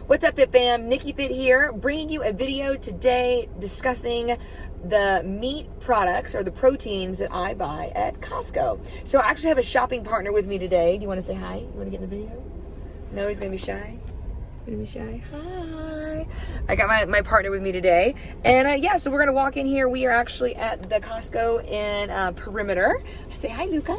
What's up, Fit Fam? NikkiFIT here, bringing you a video today discussing the meat products or the proteins that I buy at Costco. So I actually have a shopping partner with me today. Do you want to say hi? You want to get in the video? No, he's going to be shy? He's going to be shy? Hi. I got my partner with me today. And yeah, so we're going to walk in here. We are actually at the Costco in Perimeter. Say hi, Luca.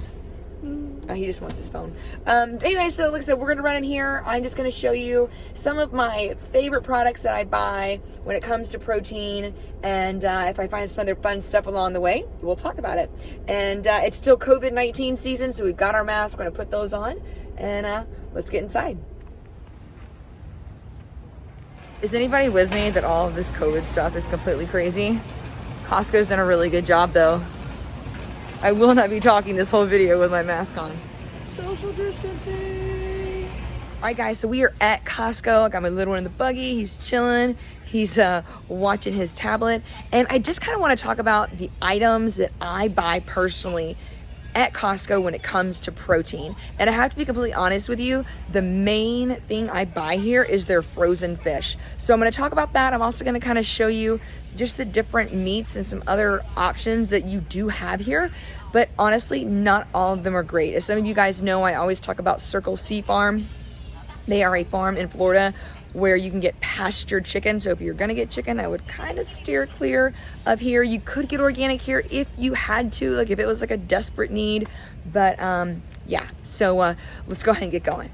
Oh, he just wants his phone. Anyway, so like I said, we're gonna run in here. I'm just gonna show you some of my favorite products that I buy when it comes to protein, and if I find some other fun stuff along the way, we'll talk about it. And it's still COVID-19 season, so we've got our masks. We're gonna put those on, and let's get inside. Is anybody with me that all of this COVID stuff is completely crazy? Costco's done a really good job, though. I will not be talking this whole video with my mask on. Social distancing. All right, guys, so we are at Costco. I got my little one in the buggy. He's chilling. He's watching his tablet. And I just kind of want to talk about the items that I buy personally at Costco when it comes to protein. And I have to be completely honest with you, the main thing I buy here is their frozen fish. So I'm going to talk about that. I'm also going to kind of show you just the different meats and some other options that you do have here. But honestly, not all of them are great. As some of you guys know, I always talk about Strauss Farm. They are a farm in Florida where you can get pastured chicken. So if you're gonna get chicken, I would kind of steer clear of here. You could get organic here if you had to, like if it was like a desperate need. But yeah, so let's go ahead and get going.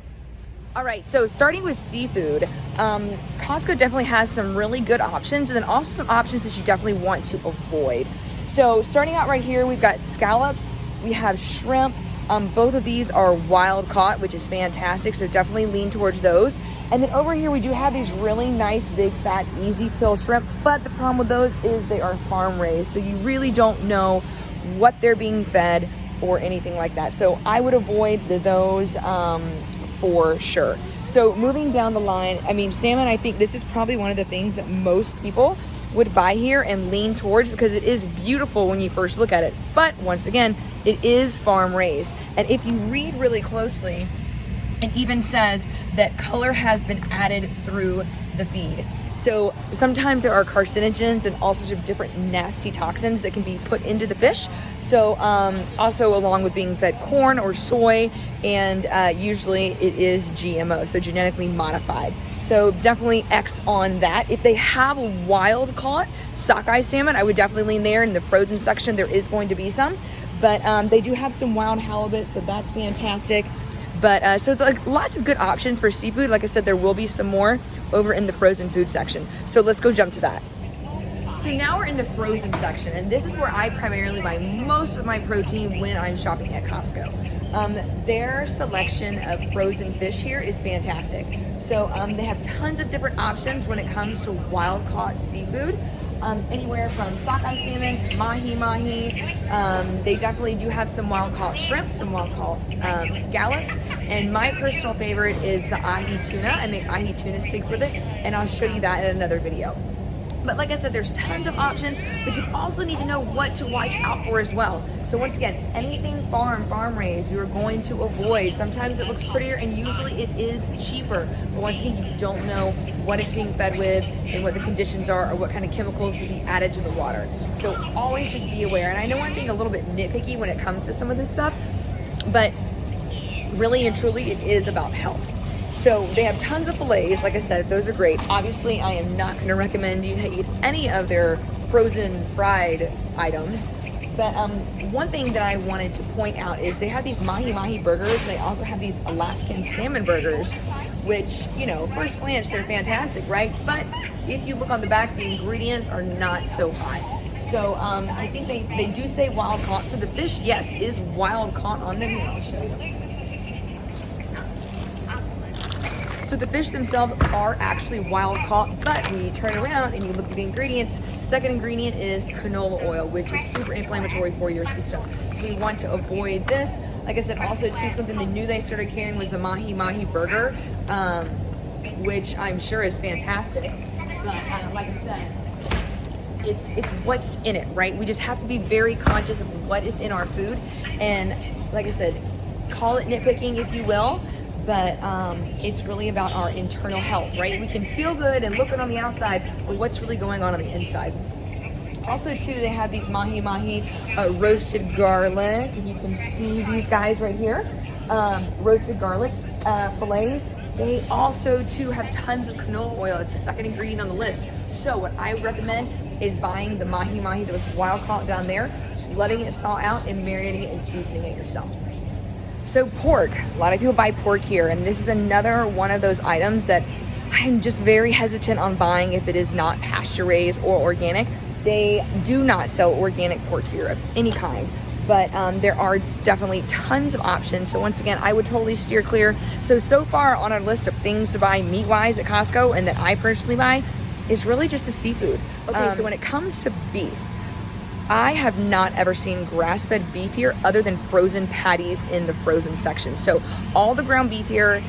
All right, so starting with seafood, Costco definitely has some really good options, and then also some options that you definitely want to avoid. So starting out right here, we've got scallops, we have shrimp. Both of these are wild caught, which is fantastic, so definitely lean towards those. And then over here, we do have these really nice, big, fat, easy pill shrimp, but the problem with those is they are farm raised, so you really don't know what they're being fed or anything like that. So I would avoid those for sure. So moving down the line, I mean, salmon, I think this is probably one of the things that most people would buy here and lean towards because it is beautiful when you first look at it. But once again, it is farm raised. And if you read really closely, it even says that color has been added through the feed. So sometimes there are carcinogens and all sorts of different nasty toxins that can be put into the fish. So also along with being fed corn or soy, and usually it is GMO, so genetically modified. So definitely X on that. If they have wild caught sockeye salmon, I would definitely lean there. In the frozen section, there is going to be some, but they do have some wild halibut, so that's fantastic. But so like lots of good options for seafood. Like I said, there will be some more over in the frozen food section. So let's go jump to that. So now we're in the frozen section, and this is where I primarily buy most of my protein when I'm shopping at Costco. Their selection of frozen fish here is fantastic. So they have tons of different options when it comes to wild caught seafood. Anywhere from sockeye salmon to mahi-mahi. They definitely do have some wild caught shrimp, some wild caught scallops, and my personal favorite is the ahi tuna. I make ahi tuna sticks with it, and I'll show you that in another video. But like I said, there's tons of options, but you also need to know what to watch out for as well. So once again, anything farm raised, you're going to avoid. Sometimes it looks prettier and usually it is cheaper. But once again, you don't know what it's being fed with and what the conditions are or what kind of chemicals will be added to the water. So always just be aware. And I know I'm being a little bit nitpicky when it comes to some of this stuff, but really and truly it is about health. So they have tons of fillets. Like I said, those are great. Obviously, I am not going to recommend you eat any of their frozen fried items. But one thing that I wanted to point out is they have these mahi-mahi burgers. And they also have these Alaskan salmon burgers, which, you know, first glance, they're fantastic, right? But if you look on the back, the ingredients are not so hot. So I think they do say wild caught. So the fish, yes, is wild caught on them. Here, I'll show you. So the fish themselves are actually wild caught, but when you turn around and you look at the ingredients, second ingredient is canola oil, which is super inflammatory for your system. So we want to avoid this. Like I said, also too, something they knew they started carrying was the mahi-mahi burger, which I'm sure is fantastic. But like I said, it's what's in it, right? We just have to be very conscious of what is in our food. And like I said, call it nitpicking if you will, but it's really about our internal health, right? We can feel good and look good on the outside, but what's really going on the inside? Also, too, they have these mahi roasted garlic. You can see these guys right here, roasted garlic fillets. They also, too, have tons of canola oil. It's the second ingredient on the list. So what I recommend is buying the mahi that was wild caught down there, letting it thaw out and marinating it and seasoning it yourself. So pork, a lot of people buy pork here, and this is another one of those items that I'm just very hesitant on buying if it is not pasture raised or organic. They do not sell organic pork here of any kind, but there are definitely tons of options. So once again, I would totally steer clear. So far on our list of things to buy meat-wise at Costco and that I personally buy is really just the seafood. Okay, so when it comes to beef, I have not ever seen grass-fed beef here other than frozen patties in the frozen section. So all the ground beef here,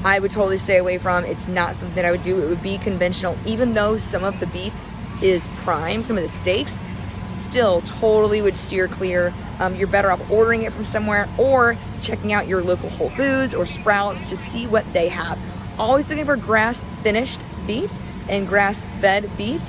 I would totally stay away from. It's not something that I would do. It would be conventional, even though some of the beef is prime, some of the steaks, still totally would steer clear. You're better off ordering it from somewhere or checking out your local Whole Foods or Sprouts to see what they have. Always looking for grass-finished beef and grass-fed beef.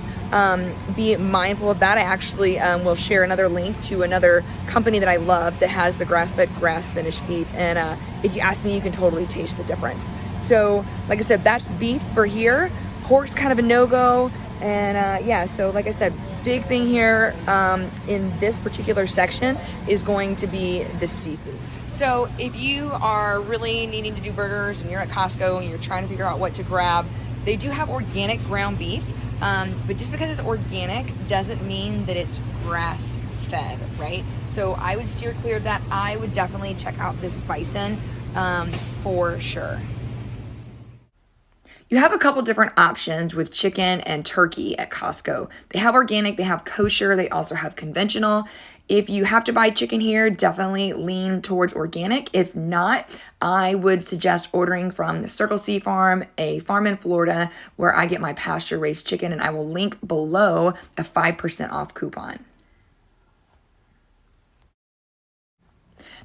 Be mindful of that. I actually will share another link to another company that I love that has the grass-fed, grass-finished beef, and if you ask me, you can totally taste the difference. So like I said, that's beef for here. Pork's kind of a no-go, and yeah, so like I said, big thing here in this particular section is going to be the seafood. So if you are really needing to do burgers and you're at Costco and you're trying to figure out what to grab, they do have organic ground beef. But just because it's organic doesn't mean that it's grass fed, right? So I would steer clear of that. I would definitely check out this bison for sure. You have a couple different options with chicken and turkey at Costco. They have organic, they have kosher, they also have conventional. If you have to buy chicken here, definitely lean towards organic. If not, I would suggest ordering from the Strauss Farm, a farm in Florida, where I get my pasture-raised chicken, and I will link below a 5% off coupon.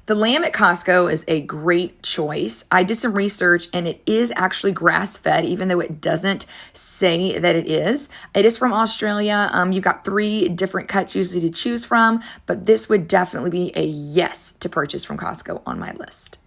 The lamb at Costco is a great choice. I did some research and it is actually grass-fed, even though it doesn't say that it is. It is from Australia. You've got 3 different cuts usually to choose from, but this would definitely be a yes to purchase from Costco on my list.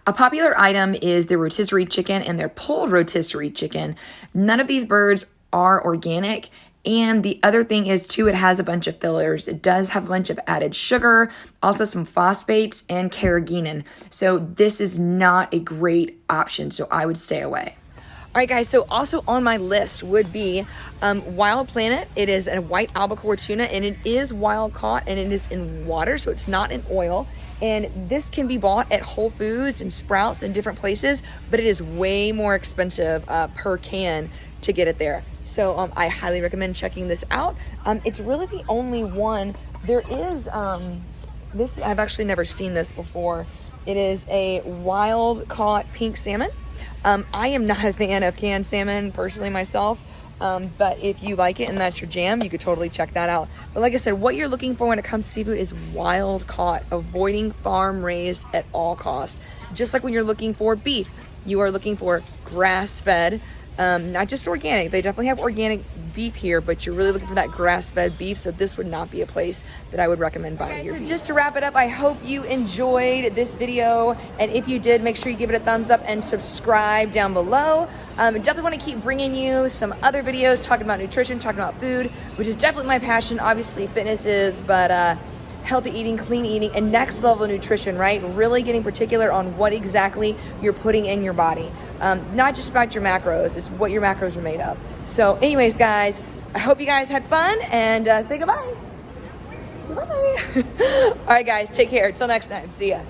A popular item is the rotisserie chicken and their pulled rotisserie chicken. None of these birds are organic. And the other thing is, too, it has a bunch of fillers. It does have a bunch of added sugar, also some phosphates and carrageenan. So this is not a great option, so I would stay away. All right, guys, so also on my list would be Wild Planet. It is a white albacore tuna, and it is wild caught, and it is in water, so it's not in oil. And this can be bought at Whole Foods and Sprouts and different places, but it is way more expensive per can to get it there. So I highly recommend checking this out. It's really the only one. There is this. I've actually never seen this before. It is a wild caught pink salmon. I am not a fan of canned salmon personally myself, but if you like it and that's your jam, you could totally check that out. But like I said, what you're looking for when it comes to seafood is wild caught, avoiding farm raised at all costs. Just like when you're looking for beef, you are looking for grass fed. Not just organic. They definitely have organic beef here, but you're really looking for that grass-fed beef, so this would not be a place that I would recommend buying your beef. Just to wrap it up, I hope you enjoyed this video, and if you did, make sure you give it a thumbs up and subscribe down below. Definitely want to keep bringing you some other videos talking about nutrition, talking about food, which is definitely my passion. Obviously, fitness is, but healthy eating, clean eating, and next level nutrition, right? Really getting particular on what exactly you're putting in your body. Not just about your macros, it's what your macros are made of. So anyways, guys, I hope you guys had fun, and say goodbye. Goodbye. All right, guys, take care. Till next time. See ya.